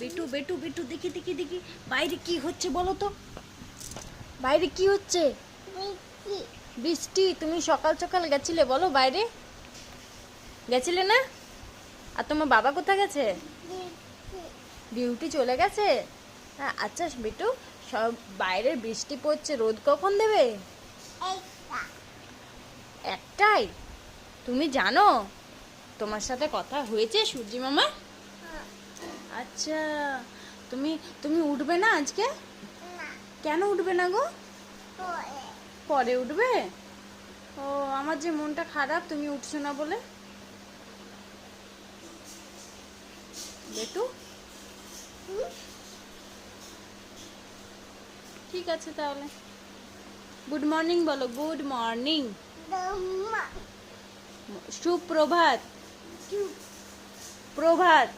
বেটু বেটু বেটু দেখি দেখি দেখি বাইরে কি হচ্ছে বলো তো? বাইরে কি হচ্ছে? বৃষ্টি। তুমি সকাল সকাল গেছিলে বলো বাইরে? গেছিলে না? আর তোমার বাবা কোথায় গেছে? ডিউটি চলে গেছে। হ্যাঁ আচ্ছা বেটু, সব বাইরে বৃষ্টি পড়ছে, রোদ কখন দেবে? একটাই? তুমি জানো তোমার সাথে কথা হয়েছে সূর্যি মামা? আচ্ছা, তুমি তুমি উঠবে না আজকে? কেন উঠবে না গো? পরে উঠবে? ও, আমার যে মনটা খারাপ তুমি উঠছো না বলে। বেটু ঠিক আছে তাহলে, গুড মর্নিং বলো। Good morning. সুপ্রভাত। প্রভাত।